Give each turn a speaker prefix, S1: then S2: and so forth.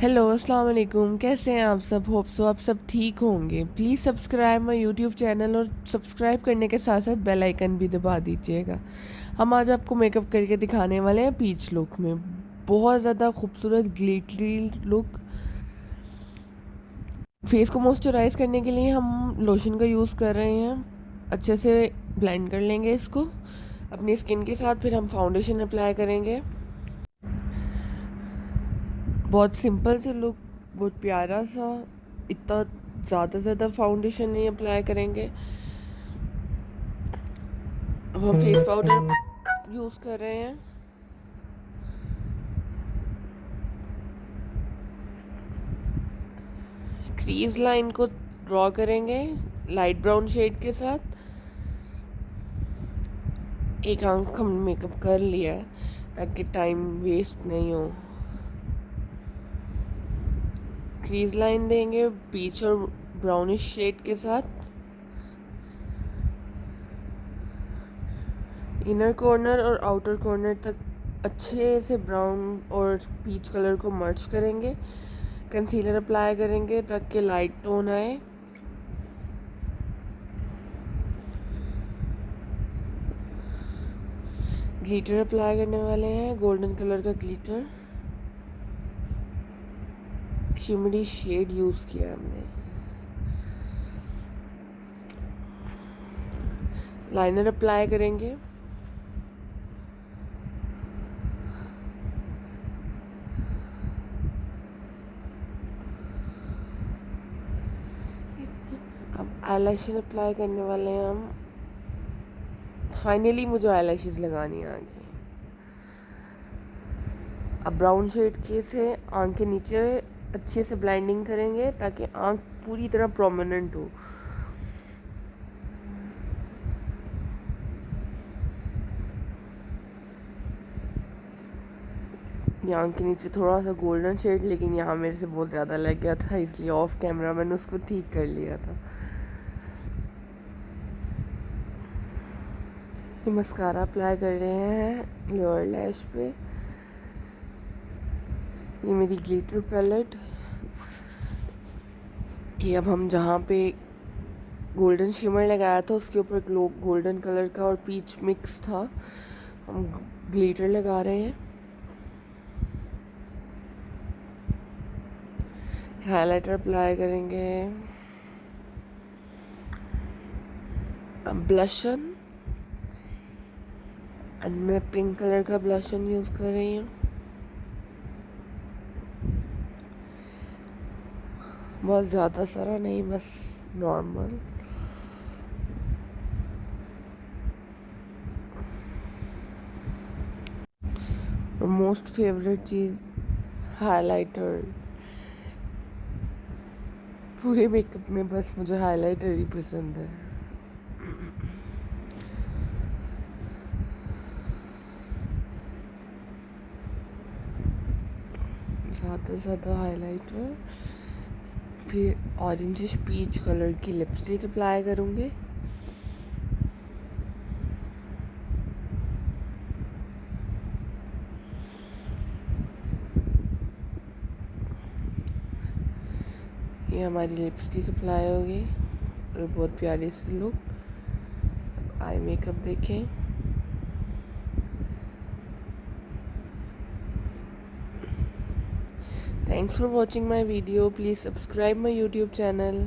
S1: Hello अस्सलाम वालेकुम। कैसे हैं आप सब? होप सो आप सब ठीक होंगे। Please subscribe my YouTube channel और सब्सक्राइब करने के साथ साथ बेल आइकन भी दबा दीजिएगा। हम आज आपको मेकअप करके दिखाने वाले हैं पीच लुक में। बहुत ज़्यादा खूबसूरत ग्लिटरी लुक। फेस को मॉइस्चराइज करने के लिए हम लोशन का यूज़ कर रहे हैं। अच्छे से ब्लेंड कर लेंगे इसको अपनी स्किन के साथ, फिर हम फाउंडेशन अप्लाई करेंगे। बहुत सिंपल से लुक, बहुत प्यारा सा। इतना ज़्यादा फाउंडेशन नहीं अप्लाई करेंगे। अब हम फेस पाउडर यूज़ कर रहे हैं। क्रीज लाइन को ड्रॉ करेंगे लाइट ब्राउन शेड के साथ। एक आंख हम मेकअप कर लिया है ताकि टाइम वेस्ट नहीं हो। क्रीज लाइन देंगे पीच और ब्राउनिश शेड के साथ। इनर कॉर्नर और आउटर कॉर्नर तक अच्छे से ब्राउन और पीच कलर को मर्ज करेंगे। कंसीलर अप्लाई करेंगे ताकि लाइट टोन आए। ग्लिटर अप्लाई करने वाले हैं, गोल्डन कलर का ग्लिटर। शिमरी शेड यूज़ किया हमने। लाइनर अप्लाई करेंगे। अब आईलैशेस अप्लाई करने वाले हैं हम। फाइनली मुझे आईलैशेस लगानी आ गई। अब ब्राउन शेड के से आंख के नीचे अच्छे से ब्लाइंडिंग करेंगे ताकि आंख पूरी तरह प्रोमिनेंट हो। यहाँ आंख के नीचे थोड़ा सा गोल्डन शेड, लेकिन यहाँ मेरे से बहुत ज़्यादा लग गया था, इसलिए ऑफ कैमरा मैंने उसको ठीक कर लिया था। ये मस्कारा अप्लाई कर रहे हैं लोअर लैश पे। ये मेरी ग्लिटर पैलेट। ये अब हम जहाँ पे गोल्डन शिमर लगाया था उसके ऊपर ग्लो गोल्डन कलर का और पीच मिक्स था, हम ग्लिटर लगा रहे हैं। हाइलाइटर अप्लाई करेंगे। अब ब्लशन, एंड मैं पिंक कलर का ब्लशन यूज़ कर रही हूँ। बहुत ज़्यादा सारा नहीं, बस नॉर्मल। और मोस्ट फेवरेट चीज़ हाइलाइटर। पूरे मेकअप में बस मुझे हाइलाइटर ही पसंद है। ज़्यादा हाइलाइटर, फिर ऑरेंजिश पीच कलर की लिपस्टिक अप्लाई करूँगी। ये हमारी लिपस्टिक अप्लाई होगी और बहुत प्यारी सी लुक। आई मेकअप देखें। Thanks for watching my video. Please subscribe my YouTube channel.